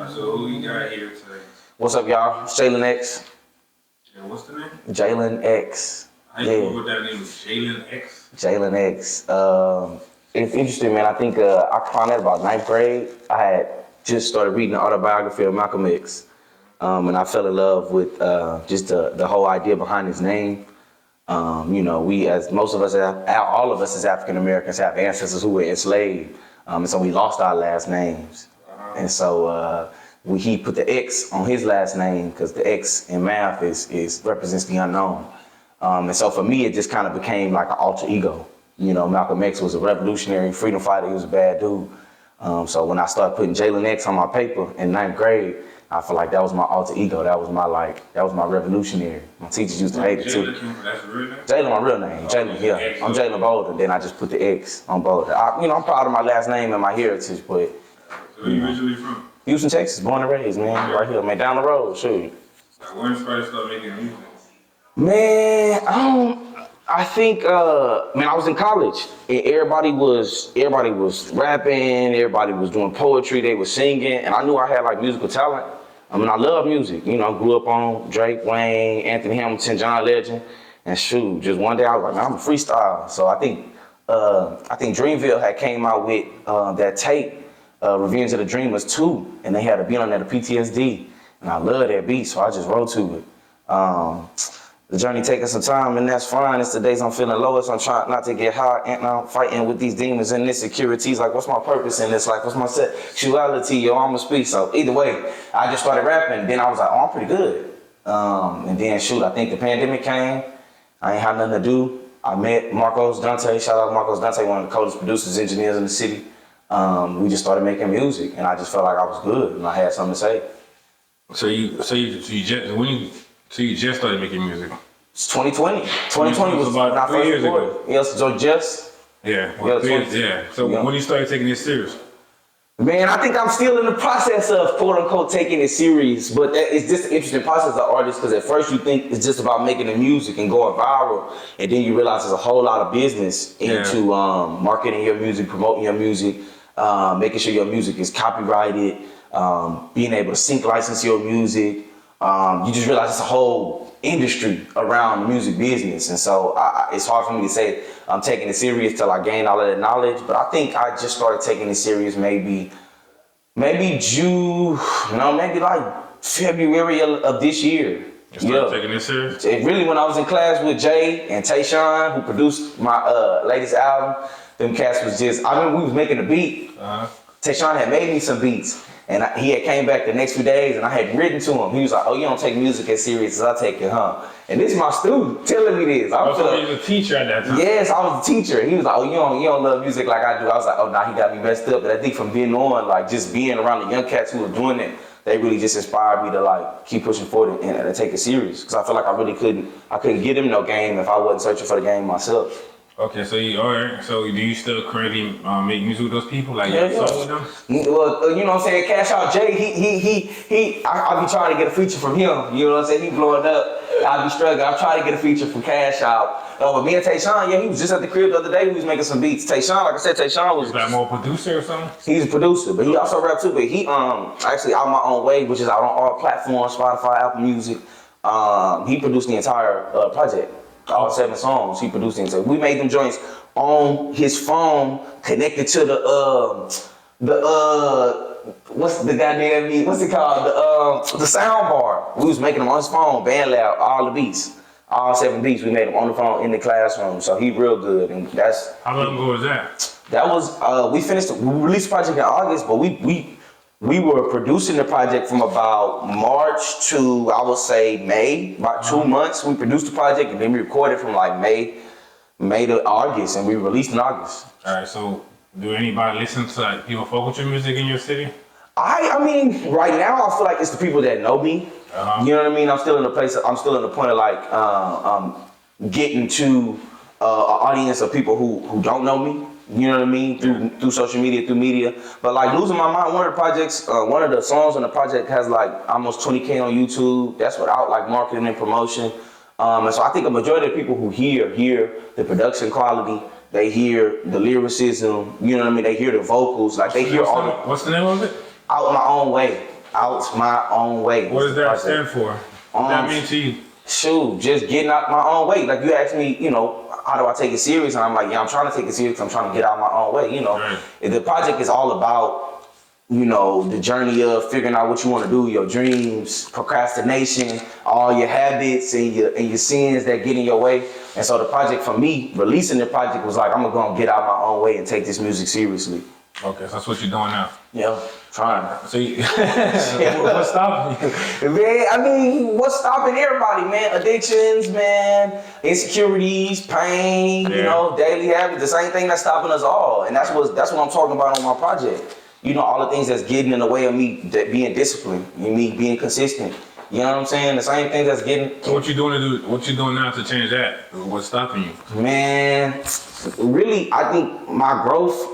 Alright, so who you got here today? What's up, y'all? It's Jaylon X. Yeah, what's the name? Jaylon X. How you know what that name is? Jaylon X? Jaylon X. It's interesting, man. I think I found out about ninth grade. I had just started reading the autobiography of Malcolm X. And I fell in love with just the whole idea behind his name. We, as most of us, all of us as African Americans, have ancestors who were enslaved. And so we lost our last names. And so he put the X on his last name because the X in math represents the unknown. And so for me, it just kind of became like an alter ego. Malcolm X was a revolutionary freedom fighter. He was a bad dude. So when I started putting Jaylon X on my paper in ninth grade, I feel like that was my alter ego. That was my revolutionary. My teachers used to hate it too. That's your real name? Jaylon, my real name. Jaylon, yeah. I'm Jaylon Boulder. Then I just put the X on Boulder. I'm proud of my last name and my heritage, but. So where you originally from? Houston, Texas, born and raised, man. Right here, man, down the road, shoot. Like, when did you start making music? Man, I think, I was in college and everybody was rapping, everybody was doing poetry, they was singing, and I knew I had like musical talent. I love music. Grew up on Drake, Wayne, Anthony Hamilton, John Legend, and shoot, just one day I was like, man, I'm a freestyle. So I think Dreamville had came out with that tape, Revenge of the Dreamers 2, and they had a beat on that, a PTSD, and I love that beat, so I just wrote to it. The journey taking some time, and that's fine. It's the days I'm feeling lowest. I'm trying not to get high, and I'm fighting with these demons and insecurities. Like, what's my purpose in this life? What's my sexuality? Yo, I'ma speak. So either way, I just started rapping. Then I was like, oh, I'm pretty good. And then shoot, I think the pandemic came. I ain't had nothing to do. I met Marcos Dante. Shout out Marcos Dante, one of the coldest producers, engineers in the city. We just started making music, and I just felt like I was good, and I had something to say. So you just started making music? It's 2020. 2020 was about when I 3 first years recorded. ago. Yes, so just. Yeah. Well, yeah. So when you started taking this serious? Man, I think I'm still in the process of quote unquote taking it serious, but it's just an interesting process as an artist because at first you think it's just about making the music and going viral, and then you realize there's a whole lot of business into marketing your music, promoting your music, making sure your music is copyrighted, being able to sync license your music. You just realize it's a whole industry around the music business, and so it's hard for me to say I'm taking it serious till I gain all of that knowledge. But I think I just started taking it serious maybe like February of this year. You started taking it serious? It really, when I was in class with Jay and Tayshawn, who produced my latest album, them cats was just, I remember we was making a beat. Tayshawn had made me some beats. And he had came back the next few days, and I had written to him. He was like, "Oh, you don't take music as serious as I take it, huh?" And this is my student telling me this. So you was a teacher at that time? Yes, I was a teacher. He was like, "Oh, you don't love music like I do." I was like, "Oh, nah, he got me messed up." But I think from then on, like just being around the young cats who were doing it, they really just inspired me to like keep pushing forward and take it serious. Because I feel like I really couldn't get him no game if I wasn't searching for the game myself. Okay, so alright. So do you still currently make music with those people? Like yeah. With them? Well, you know what I'm saying? Cash Out Jay, I be trying to get a feature from him. You know what I'm saying? He blowing up. I be struggling. I'm trying to get a feature from Cash Out. But me and Tayshawn, he was just at the crib the other day. We was making some beats. Tayshawn, like I said, Tayshawn was. Is that more producer or something? He's a producer, but he also rap too. But he actually Out My Own Way, which is out on all platforms, Spotify, Apple Music. He produced the entire project. All 7 songs he produced into. We made them joints on his phone, connected to what's it called? The sound bar. We was making them on his phone, BandLab, all the beats. All 7 beats, we made them on the phone in the classroom. So he real good, and that's. How long ago was that? That was we released the project in August, but we were producing the project from about March to, I would say, May, about 2 months. We produced the project and then we recorded from like May to August, and we released in August. All right, so do anybody listen to like people folk with your music in your city? I mean, right now I feel like it's the people that know me. You know what I mean? I'm still in the point of like getting to an audience of people who don't know me. You know what I mean? Through social media, through media. But like Losing My Mind, one of the projects, one of the songs on the project has like almost 20K on YouTube. That's without like marketing and promotion. And so I think a majority of people who hear the production quality, they hear the lyricism, you know what I mean? They hear the vocals, like they hear all the. What's the name of it? Out My Own Way. out my own way. What does that stand for? What that mean to you? Shoot, just getting out my own way. Like you asked me, you know, how do I take it serious? And I'm like, yeah, I'm trying to take it serious. I'm trying to get out my own way. You know, Right. The project is all about, you know, the journey of figuring out what you want to do, your dreams, procrastination, all your habits and your sins that get in your way. And so the project for me, releasing the project was like, I'm gonna get out my own way and take this music seriously. Okay, so that's what you're doing now. Yeah, trying. So you, what's stopping you? Man, I mean, what's stopping everybody, man? Addictions, man, insecurities, pain, you know, daily habits, the same thing that's stopping us all. And that's what I'm talking about on my project. You know, all the things that's getting in the way of me being disciplined, me being consistent. You know what I'm saying? The same thing that's getting. So what you doing now to change that? What's stopping you? Man, really, I think my growth,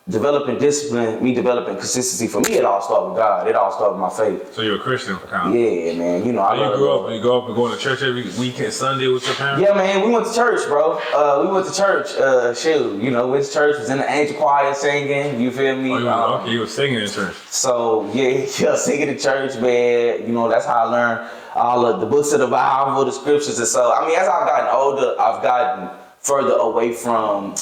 developing discipline, me developing consistency, for me, it all started with God. It all started with my faith. So you're a Christian, kind of? Yeah, man. You know, You grew up and going to church every weekend, Sunday with your parents? Yeah, man. We went to church, bro. We went to church. Shoot, you know, went to church. Was in the angel choir singing. You feel me? Okay, you were singing in church. So yeah, singing in church, man. You know, that's how I learned all of the books of the Bible, the scriptures, and so. I mean, as I've gotten older, I've gotten further away from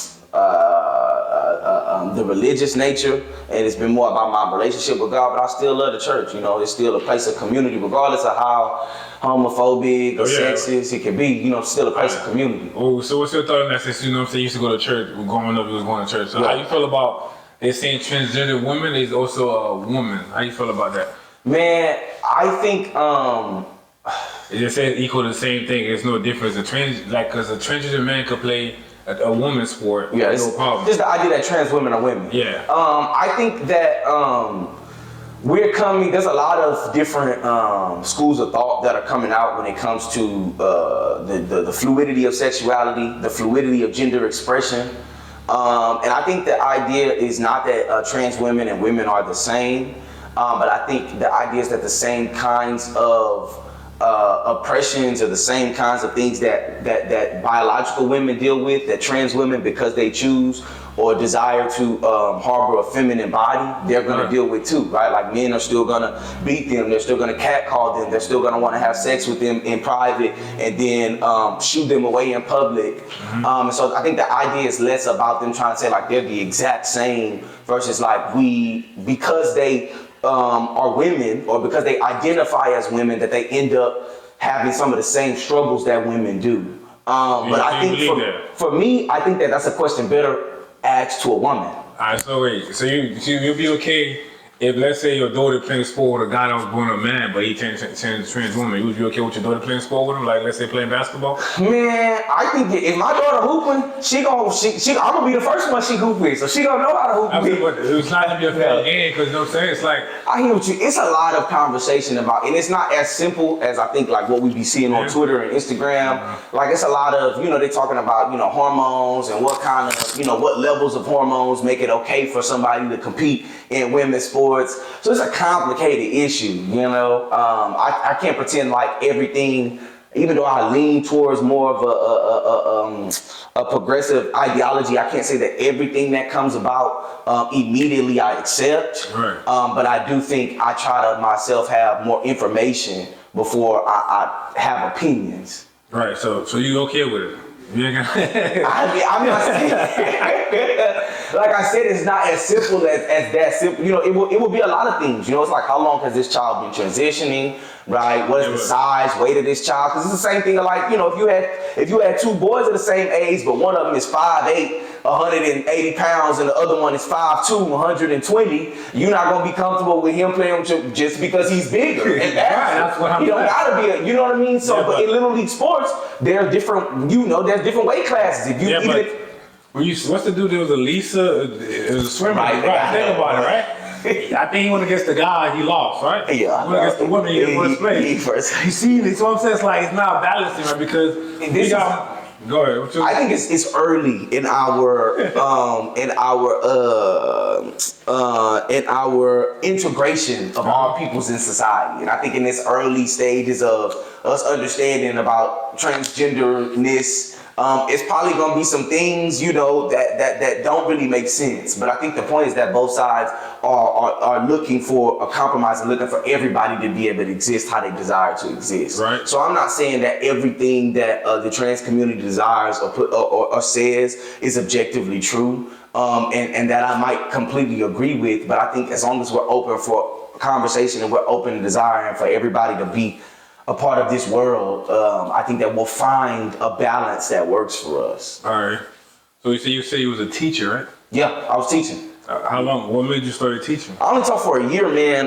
the religious nature, and it's been more about my relationship with God, but I still love the church. You know, it's still a place of community, regardless of how homophobic or sexist it can be. You know, it's still a place of community. Oh, so what's your thought on that? Since, you know what I'm saying, you used to go to church, growing up you was going to church. So how you feel about, they're saying transgender women, there's also a woman. How you feel about that? Man, I think, it just says equal to the same thing. There's no difference. Because a transgender man could play a woman's sport, yeah, no problem. Just the idea that trans women are women. Yeah. I think that there's a lot of different schools of thought that are coming out when it comes to the fluidity of sexuality, the fluidity of gender expression. And I think the idea is not that trans women and women are the same, but I think the idea is that the same kinds of oppressions or the same kinds of things that biological women deal with, that trans women, because they choose or desire to harbor a feminine body, they're gonna deal with too, right? Like men are still gonna beat them, they're still gonna catcall them, they're still gonna wanna have sex with them in private and then shoot them away in public. So I think the idea is less about them trying to say like they're the exact same versus like because they are women, or because they identify as women, that they end up having some of the same struggles that women do. But I think for me, I think that's a question better asked to a woman. All right, so wait, so you'll be okay if, let's say, your daughter playing sport with a guy that was born a man, but he changed trans woman, you would be okay with your daughter playing sport with him? Like, let's say, playing basketball? Man, I think if my daughter hooping, I'm gonna be the first one she hoop with, so she gonna know how to hoop I mean, with. but it's not gonna be a fair game, because you know what I'm saying? It's like, I hear what you. It's a lot of conversation about, and it's not as simple as I think like what we be seeing on Twitter and Instagram. Like it's a lot of, they talking about, hormones and what kind of, what levels of hormones make it okay for somebody to compete in women's sports. So it's a complicated issue, I can't pretend like everything, even though I lean towards more of a progressive ideology, I can't say that everything that comes about immediately I accept. Right. But I do think I try to myself have more information before I have opinions. right, so you okay with it? You ain't gonna I'm not saying, like I said, it's not as simple as that simple. It will be a lot of things. It's like, how long has this child been transitioning, right? What is the size, weight of this child? Because it's the same thing like, if you had two boys of the same age, but one of them is 5'8", 180 pounds, and the other one is 5'2", 120, you're not gonna be comfortable with him playing with you just because he's bigger. And that's what I'm you don't gotta be, you know what I mean? So, Yeah, but in Little League sports, there are different, there's different weight classes. If you what's the dude that was a Lisa? It was a swimmer. Right, Think about it, right? I think he went against the guy, he lost, right? Yeah. He went against the woman, he first place. First. You see, so I'm saying it's like it's not balancing, right? Because go ahead. I think it's early in our in our integration of all peoples in society, and I think in this early stages of us understanding about transgenderness, It's probably gonna be some things, you know, that don't really make sense. But I think the point is that both sides are looking for a compromise and looking for everybody to be able to exist how they desire to exist. Right. So I'm not saying that everything that the trans community desires or says is objectively true, and that I might completely agree with. But I think as long as we're open for conversation and we're open and desiring for everybody to be a part of this world, I think that we'll find a balance that works for us. All right. So you say you was a teacher, right? Yeah, I was teaching. How long? What made you start teaching? I only taught for a year, man.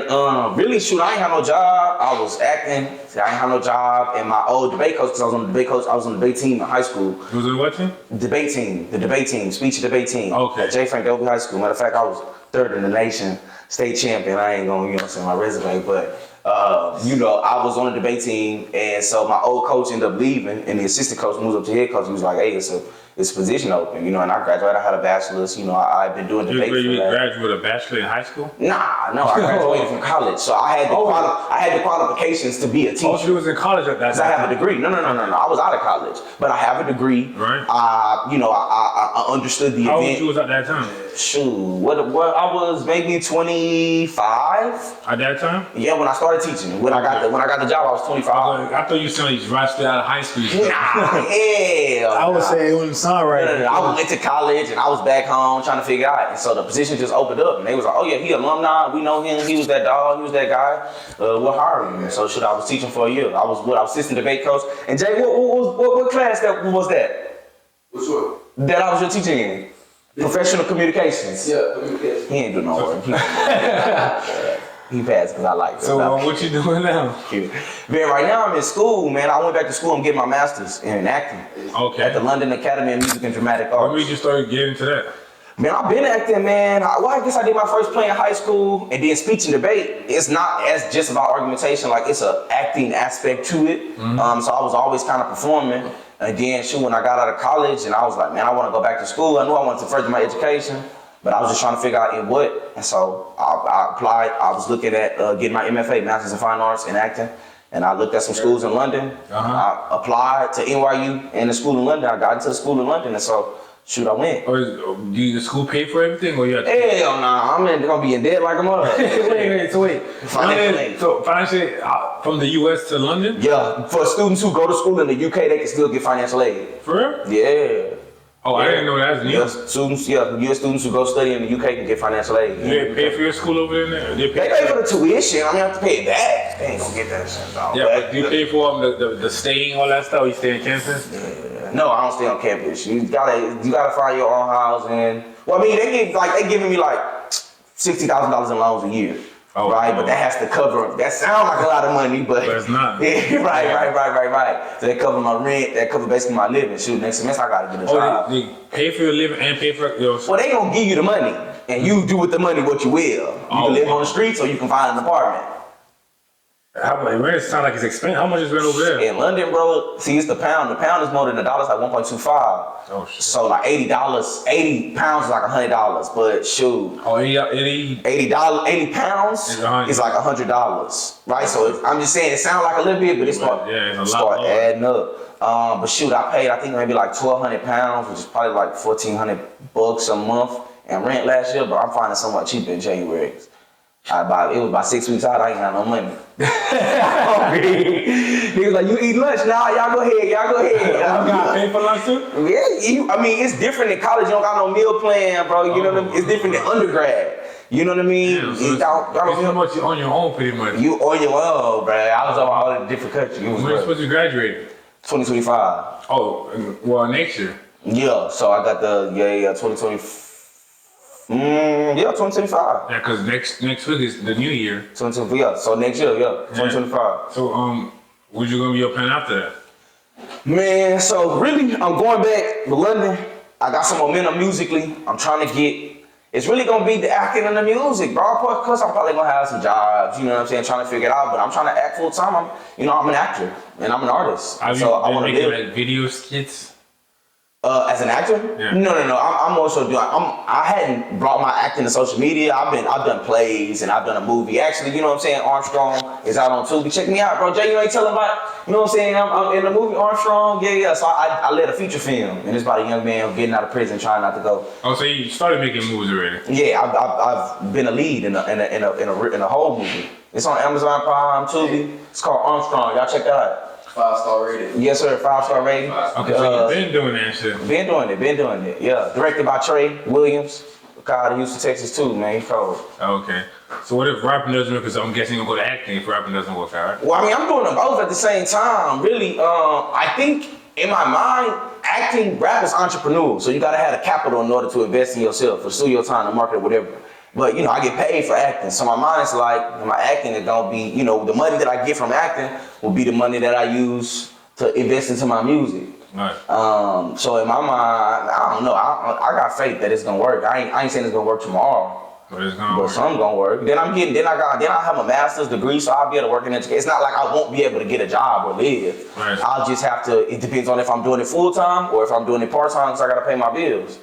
Really, shoot, I ain't had no job. I was acting. I ain't had no job. And my old debate coach, because I was on the debate coach, I was on the debate team in high school. You was in what team? Debate team, the debate team, speech and debate team. Okay. At J. Frank Delby High School. Matter of fact, I was third in the nation, state champion. I ain't gonna, say my resume, but I was on the debate team, and so my old coach ended up leaving, and the assistant coach moves up to head coach. He was like, "Hey, it's a position open," and I graduated. I had a bachelor's. I've been doing debate. You graduated with a bachelor in high school? Nah, no, I graduated from college, so I had the qualifications to be a teacher. Oh, you was in college at that time? I have a degree. No. I was out of college, but I have a degree. Right. I understood the How event. old you was at that time? Shoot, what I was maybe 25. At that time? Yeah, when I started teaching. When I got the job, I was 25. I thought you said you right straight out of high school. Nah, hell. I would say it wouldn't sound right. No. I went to college and I was back home trying to figure out. And so the position just opened up and they was like, "Oh yeah, he alumni. We know him. He was that dog. He was that guy. We'll hire him." And so I was teaching for a year. I was assistant debate coach. And Jay, what class was that? Which one? That I was your teacher in? Professional communications. Yeah, communication. He ain't do no work. He passed because I like it. So what you doing now? Man, right now I'm in school, man. I went back to school and get my master's in acting. Okay. At the London Academy of Music and Dramatic Arts. When did you start getting into that? Man, I've been acting, man. I guess I did my first play in high school, and then speech and debate. It's not as just about argumentation, like it's an acting aspect to it. Mm-hmm. So I was always kind of performing. And then, when I got out of college, and I was like, man, I want to go back to school. I knew I wanted to further my education, but I was just trying to figure out in what. And so I applied. I was looking at getting my MFA, Masters in Fine Arts in Acting. And I looked at some schools in London. I applied to NYU and the school in London. I got into the school in London, and so I went. Or do the school pay for everything, or you have to? Hell nah, I'm gonna be in debt like a mother. wait. So financially, from the US to London? Yeah, for students who go to school in the UK, they can still get financial aid. For real? Yeah. Oh, I didn't know that. US students who go study in the UK can get financial aid. Do they pay for your school over there? They pay for the tuition. I have to pay it back. They ain't gonna get that shit, dog. Yeah, but do you pay for the staying, all that stuff? You stay in campus? Yeah. No, I don't stay on campus. You gotta find your own housing. Well, I mean, they giving me like $60,000 in loans a year. Oh, right, but that has to cover. That sounds like a lot of money, but it's not. Yeah, right. So they cover my rent. That cover basically my living. Shoot, next semester I gotta get a job. They pay for your living and pay for your. Well, they gonna give you the money, and you do with the money what you will. You can live on the streets, or you can find an apartment. How much? Rent sound like it's expensive. How much is rent over there? In London, bro, see, it's the pound. The pound is more than $1. It's like 1.25. Oh shit. So like $80, 80 pounds is like $100. But shoot. Oh, 80 pounds is like $100, right? So I'm just saying it sounds like a little bit, but it's start adding up. But shoot, I paid I think maybe like 1,200 pounds, which is probably like $1,400 a month. And rent last year, but I'm finding somewhat cheaper in January. It was about 6 weeks out, I ain't got no money. He was like, "You eat lunch now? Y'all go ahead. You got paid for lunch too?" Yeah, it's different in college. You don't got no meal plan, bro. You know what I mean? It's different than undergrad. You know what I mean? Yeah, so it's much you on your own, pretty much. You on your own, bro. I was on all the different countries. When are you supposed to graduate? 2025. Oh, well, next year. Yeah, so I got the 2025. 2025. Yeah, because next week is the new year. 2025, yeah. So next year, 2025. So, what's gonna be your plan after that? Man, so really, I'm going back to London. I got some momentum musically. I'm trying to get. It's really gonna be the acting and the music, bro. Of course, I'm probably gonna have some jobs. You know what I'm saying? Trying to figure it out, but I'm trying to act full time. I'm an actor and I'm an artist. I want to make like video skits. As an actor? Yeah. No. I'm more so doing. I hadn't brought my acting to social media. I've done plays and I've done a movie. Actually, you know what I'm saying. Armstrong is out on Tubi. Check me out, bro. Jay, you ain't telling about. You know what I'm saying. I'm in the movie Armstrong. Yeah. So I led a feature film, and it's about a young man getting out of prison, trying not to go. Oh, so you started making movies already? Yeah, I've been a lead in a whole movie. It's on Amazon Prime, Tubi. It's called Armstrong. Y'all check that out. 5-star rated. Yes, sir. 5-star rating. Okay, so you've been doing that shit. Been doing it. Yeah. Directed by Trey Williams. Guy out of Houston, Texas too, man. He cold. Okay. So what if rapping doesn't work? Because I'm guessing you're going to go to acting if rapping doesn't work out, right? Well, I mean, I'm doing them both at the same time. Really, I think in my mind, acting, rap is entrepreneurial. So you gotta have the capital in order to invest in yourself, for studio time, to market, or whatever. But you know, I get paid for acting. So my mind is like, my acting is gonna be, you know, the money that I get from acting will be the money that I use to invest into my music. Right. So in my mind, I don't know. I got faith that it's gonna work. I ain't saying it's gonna work tomorrow. But it's gonna But work. some gonna work. Then I have a master's degree, so I'll be able to work in education. It's not like I won't be able to get a job or live. Right. I'll just have to. It depends on if I'm doing it full time or if I'm doing it part time, because I gotta pay my bills.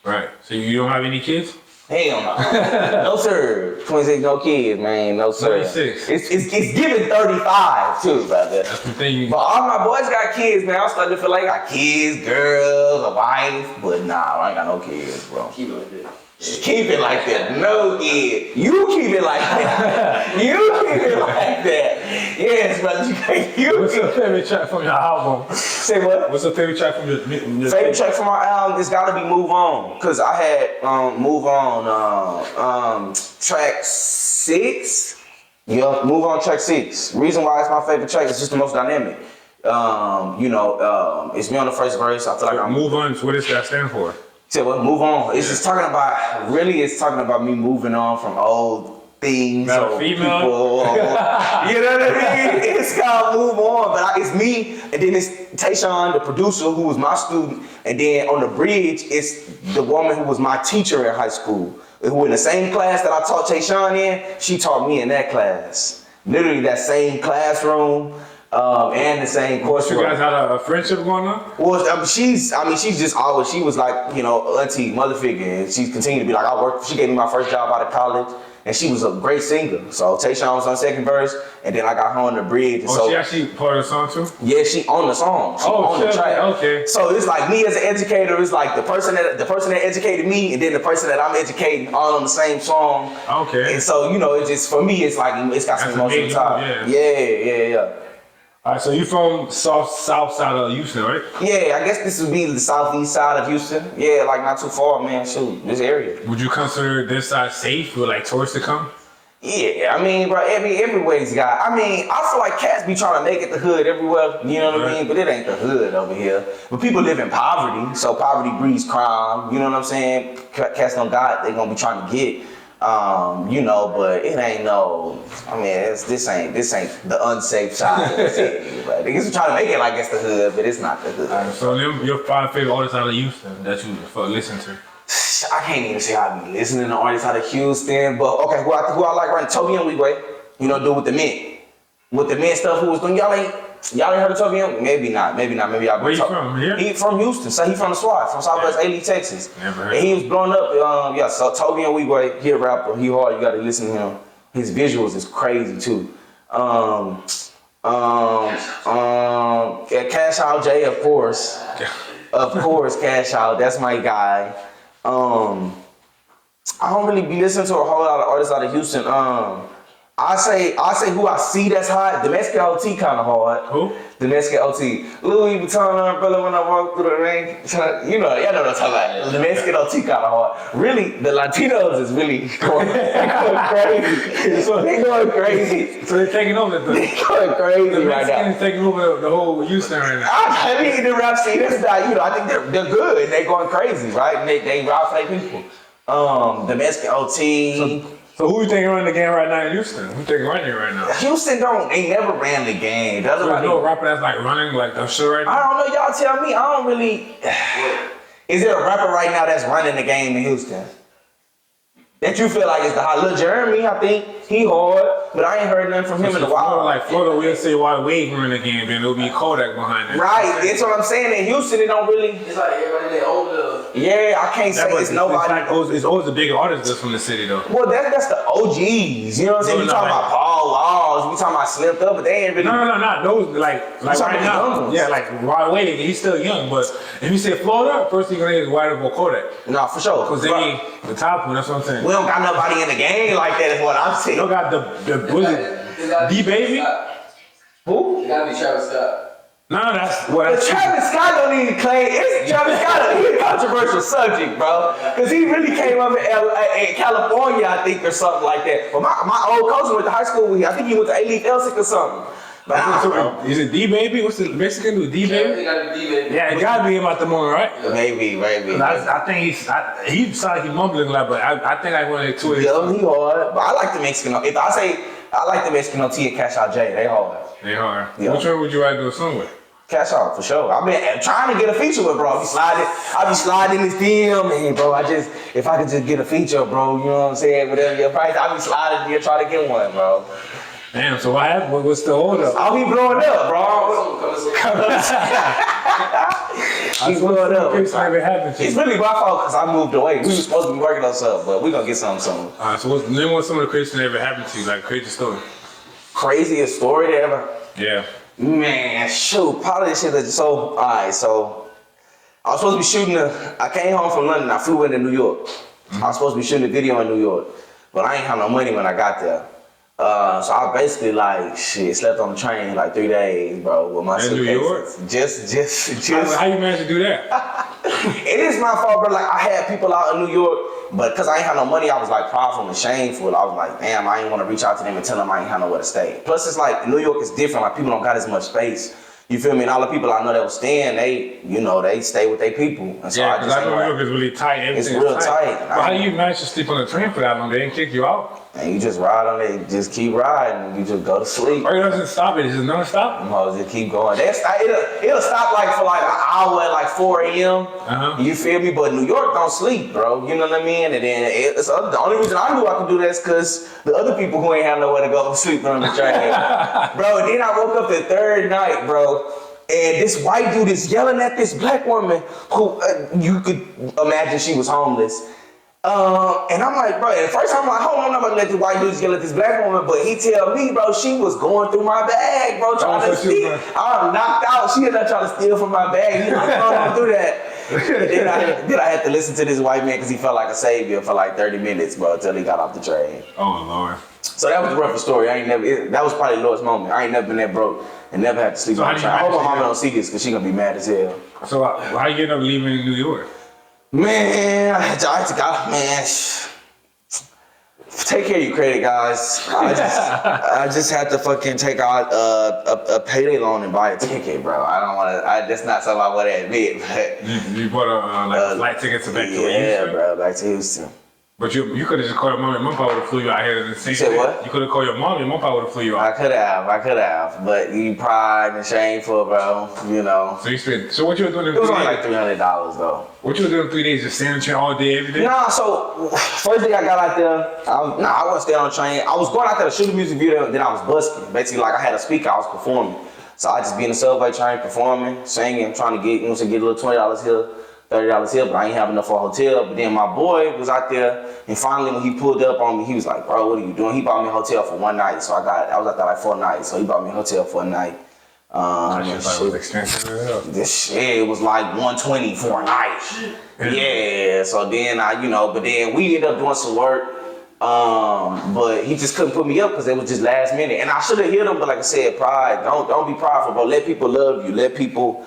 Right. So you don't have any kids? Hell no. No sir. 26, no kids, man. No sir. 26. It's giving 35 too, brother. That's the thing. But all my boys got kids, man. I'm starting to feel like I got kids, girls, a wife. But nah, I ain't got no kids, bro. Keep it like that. Keep it like that. No kid. You keep it like that. You keep it like that. Yes, brother. What's your favorite track from your album? Say what? What's your favorite track from your Favorite track from my album? It's gotta be Move On. Cause I had Move On track 6. Yeah, Move On track 6. Reason why it's my favorite track is just the most dynamic. It's me on the first verse. I feel like I'm Move On. What does that stand for? Say what? Move on. It's just talking about, really, it's talking about me moving on from old things, Not a old female? people. You know what I mean? It's called Move On, but it's me, and then it's Tayshawn, the producer, who was my student, and then on the bridge, it's the woman who was my teacher in high school, who in the same class that I taught Tayshawn in, she taught me in that class. Literally that same classroom. And the same course. You guys had a friendship going on? Well, she's just always, she was like, you know, auntie, mother figure, and she's continued to be like, she gave me my first job out of college, and she was a great singer. So Tayshawn was on second verse, and then I got her on the bridge. And she actually part of the song too? Yeah, she on the song. She on the track. Okay. So it's like me as an educator, it's like the person that educated me, and then the person that I'm educating, all on the same song. Okay. And so, you know, it just, for me, it's like, it's got some emotional tie. Yeah. All right, so you from south side of Houston, right? Yeah, I guess this would be the southeast side of Houston. Yeah, like not too far, man. Shoot, this area. Would you consider this side safe for like tourists to come? Yeah, I mean, bro, everywhere's got. I mean, I feel like cats be trying to make it the hood everywhere. You know what I mean? But it ain't the hood over here. But people live in poverty, so poverty breeds crime. You know what I'm saying? Cats don't got. They gonna be trying to get. But it ain't no. I mean, this ain't the unsafe side of the city. But niggas are trying to make it like it's the hood, but it's not the hood. So your 5 favorite artists out of Houston that you listen to? I can't even say I be listening to artists out of Houston, but okay, who I like right now, Toby and Wigway. You know, do with the men. With the men stuff, who was doing, y'all ain't heard of Toby and? Maybe not. Maybe y'all. Where you from? Here? He from Houston, so he from the SWAT, from Southwest A-League, Texas. Never heard. And he was blowing up, so Toby and Wigway, he a rapper, he hard, you gotta listen to him. His visuals is crazy too. Cash Out J, of course. Of course, Cash Out, that's my guy. I don't really be listening to a whole lot of artists out of Houston. I say who I see that's hot. Domestic OT kind of hard. Who? Domestic OT. Louis Vuitton umbrella when I walk through the rain. You know what I'm talking about. Domestic OT kind of hard. Really, the Latinos is really going crazy. They going crazy. So they're taking over the Going crazy right now. Mexicans taking over the whole Houston right now. I mean, the rap scene is not, I think they're good. They going crazy, right? And they rob for their people. Domestic OT. So who you think running the game right now in Houston? Who you think running it right now? Houston they never ran the game. There's no rapper that's like running like that shit right now? I don't know, y'all tell me. I don't really. Is there a rapper right now that's running the game in Houston? That you feel like is the hot. Lil Jeremy, I think he hard, but I ain't heard nothing from him in a while. Like Florida, we'll say why Wade run again, then it'll be Kodak behind it. Right, that's what I'm saying. In Houston, it don't really. It's like everybody they older. Yeah, I can't say it's nobody. It's always the bigger artists that's from the city though. Well, that's the OGs. You know what I'm saying? No, We no, talking like- about Paul Walls. We talking about Slim Thug, but they ain't really. No, not those. Like talking right about young now. ones. Yeah, like Rod Wave, he's still young, but if you say Florida, first thing you're gonna hear is White or Kodak. No, for sure. Cause they ain't the top one. That's what I'm saying. We don't got nobody in the game like that. Is what I'm saying. You don't got the was it D Baby? Who? It gotta be Travis Scott. No, that's what But Travis Scott don't even claim. It's Travis Scott. He's a controversial subject, bro. Because he really came up in California, I think, or something like that. But my old cousin went to high school with him. I think he went to A-Leaf Elsick or something. But I don't know. Is it D Baby? What's the Mexican dude? D Baby? It gotta be D-Baby. Yeah, it gotta be him at the moment, right? Maybe. I think he sound like he's mumbling a lot, but I think I wanted to. Yeah, he hard. But I like the Mexican. If I say I like the Mexican OT and Cash Out J, they hard. They hard. Yeah. Which one would you rather do a song with? Cash Out for sure. I've been trying to get a feature with bro. I be sliding this DM, man, bro. If I could just get a feature, bro, you know what I'm saying? Whatever your price, I be sliding here trying to get one, bro. Damn, so what happened? What's the hold up? I'll be blowing up, bro. He's blowing up. It's never happened to It's you. really my fault because I moved away. We were supposed to be working on something, but we gonna get something soon. Alright, so name what some of the craziest thing that ever happened to you, like crazy story. Craziest story that ever. Yeah. Man, shoot, probably this shit. So, alright, so I was supposed to be shooting I came home from London. I flew into New York. I was supposed to be shooting a video in New York, but I ain't have no money when I got there. So I basically slept on the train like 3 days, bro, with my In New suitcases. York? Just. How you managed to do that? It is my fault, bro. Like I had people out in New York, but because I ain't have no money, I was like prideful and shameful. I was like, damn, I ain't want to reach out to them and tell them I ain't have nowhere to stay. Plus, it's like New York is different. Like people don't got as much space. You feel me? And all the people I know that was staying, they stay with their people. And so Yeah, I because just I know New York is really tight. Everything real is tight. But how do you manage to sleep on the train for that long? They didn't kick you out? and you just ride on it, just keep riding, you just go to sleep. Or it doesn't stop it, it's just non-stop? No, just keep going. It'll stop like for like an hour at like 4 a.m. You feel me? But New York don't sleep, bro. You know what I mean? And then the only reason I knew I could do that is because the other people who ain't have nowhere to go sleeping on the train. Bro, and then I woke up the third night, bro. And this white dude is yelling at this black woman who you could imagine she was homeless. And I'm like, bro, at first I'm like, hold on, I'm not about to let this white dude yell at this black woman, but he tell me, bro, she was going through my bag, bro, trying to steal. I'm knocked out. She ended up trying to steal from my bag. He like, don't do that. Then I had to listen to this white man because he felt like a savior for like 30 minutes, bro, until he got off the train. Oh, Lord. So that was the roughest story. That was probably the lowest moment. I ain't never been that broke and never had to sleep on the train. I hope my mama don't see this because she gonna be mad as hell. So how you end up leaving New York? Man, I had to man. Take care of your credit, guys. I just had to fucking take out a payday loan and buy a ticket, bro. I don't want to. That's not something I want to admit, but You bought a flight ticket to back to Houston? Yeah, bro, back to Houston. But you could have just called your mom and mom would have flew you out here to the same. You said what? You could have called your mom and mom would have flew you out. I could have, but you pride and shameful, bro. You know. So what you were doing in It was 3 only days? like $300 though. What you were doing in 3 days? Just staying on the train all day, every day? Nah, so first day I got out there, I wasn't staying on the train. I was going out there to shoot a music video, then I was busking. Basically, like I had a speaker, I was performing. So I just be in the subway train, performing, singing, trying to get, get a little $20 here, $30 here, but I ain't have enough for a hotel. But then my boy was out there, and finally when he pulled up on me, he was like, bro, what are you doing? He bought me a hotel for one night. So I was out there like 4 nights, so he bought me a hotel for a night. That shit was expensive as hell. This shit was like $120 for a night. Yeah, so then but then we ended up doing some work. But he just couldn't put me up because it was just last minute. And I should have hit him, but like I said, pride. Don't be prideful, bro. Let people love you. Let people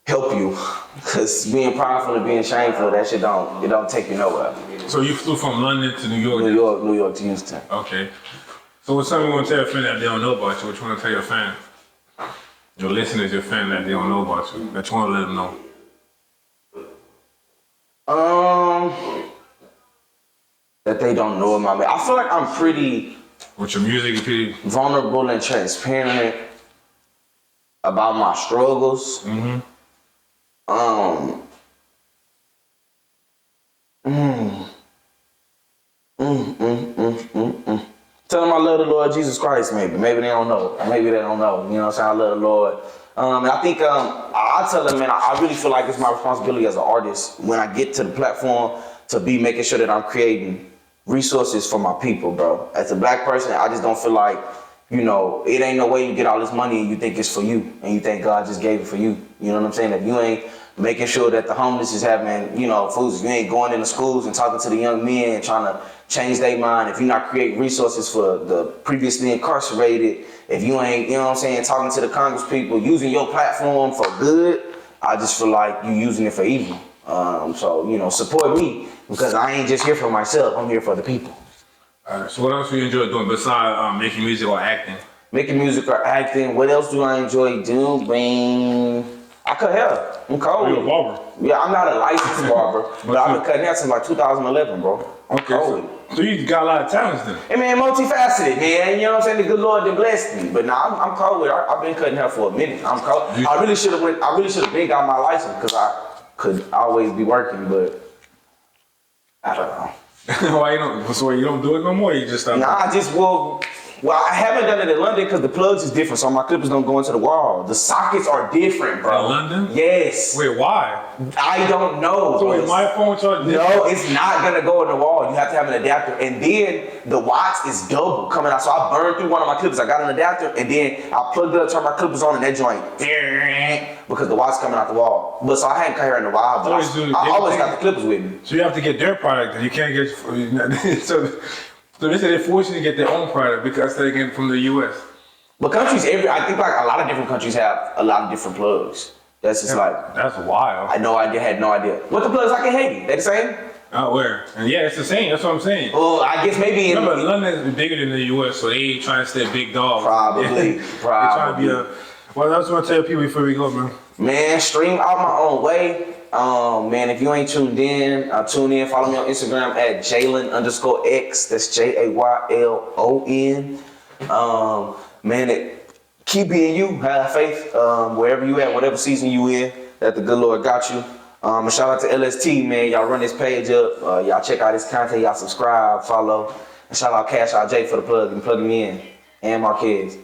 help you. Cause being prideful and being shameful, that shit don't take you nowhere. So you flew from London to New York? New York to Houston. Okay. So what's something you want to tell a friend that they don't know about you? What you want to tell your fans? Your listeners, your fans that they don't know about you, that you want to let them know? That they don't know about me. I feel like I'm pretty With your music, you pretty... vulnerable and transparent about my struggles. Tell them I love the Lord Jesus Christ, maybe. Maybe they don't know. Maybe they don't know. You know what I'm saying? I love the Lord. And I think I tell them, man, I really feel like it's my responsibility as an artist when I get to the platform to be making sure that I'm creating resources for my people, bro. As a black person, I just don't feel like, you know, it ain't no way you get all this money and you think it's for you and you think God just gave it for you. You know what I'm saying? If you ain't making sure that the homeless is having, you know, foods, if you ain't going into schools and talking to the young men and trying to change their mind, if you're not creating resources for the previously incarcerated, if you ain't, you know what I'm saying, talking to the Congress people, using your platform for good, I just feel like you using it for evil. So, you know, support me because I ain't just here for myself, I'm here for the people. So what else do you enjoy doing besides making music or acting? Making music or acting, what else do I enjoy doing? I cut hair. I'm cold. You're a barber. Yeah, I'm not a licensed barber, but I've been cutting hair since like 2011, bro. Okay, so you got a lot of talents then. Hey man, multifaceted, man. You know what I'm saying? The good Lord done blessed me. But nah, I'm cold with it. I've been cutting hair for a minute. I'm cold. I really should have been got my license because I could always be working, but I don't know. Why you don't? So you don't do it no more? You just Nah, well, I haven't done it in London because the plugs is different, so my clippers don't go into the wall. The sockets are different, bro. In London? Yes. Wait, why? I don't know. So wait, my phone charge? No, it's not gonna go in the wall. You have to have an adapter, and then the watts is double coming out. So I burned through one of my clippers. I got an adapter, and then I plugged it up, turned my clippers on, and that joint because the watts coming out the wall. But so I hadn't cut hair in a while, but I always got the clippers with me. So you have to get their product, and you can't get So they say they force you to get their own product because they get it from the U.S. But countries, I think like a lot of different countries have a lot of different plugs. That's just That's wild. I had no idea. What the plugs like in Haiti? They the same? Where? And yeah, it's the same. That's what I'm saying. Well, I guess maybe in Remember, London is bigger than the U.S., so they trying to stay a big dog. Probably. They trying to be a. Well, I just want to tell people before we go, man. Man, stream out my own way. Man, if you ain't tuned in, tune in. Follow me on Instagram at Jaylon_X. That's JAYLON. Man, keep being you. Have faith wherever you at, whatever season you in, that the good Lord got you. And shout out to LST, man. Y'all run this page up. Y'all check out his content. Y'all subscribe, follow. And shout out Cash Out J for the plug and plugging me in. And Marquez.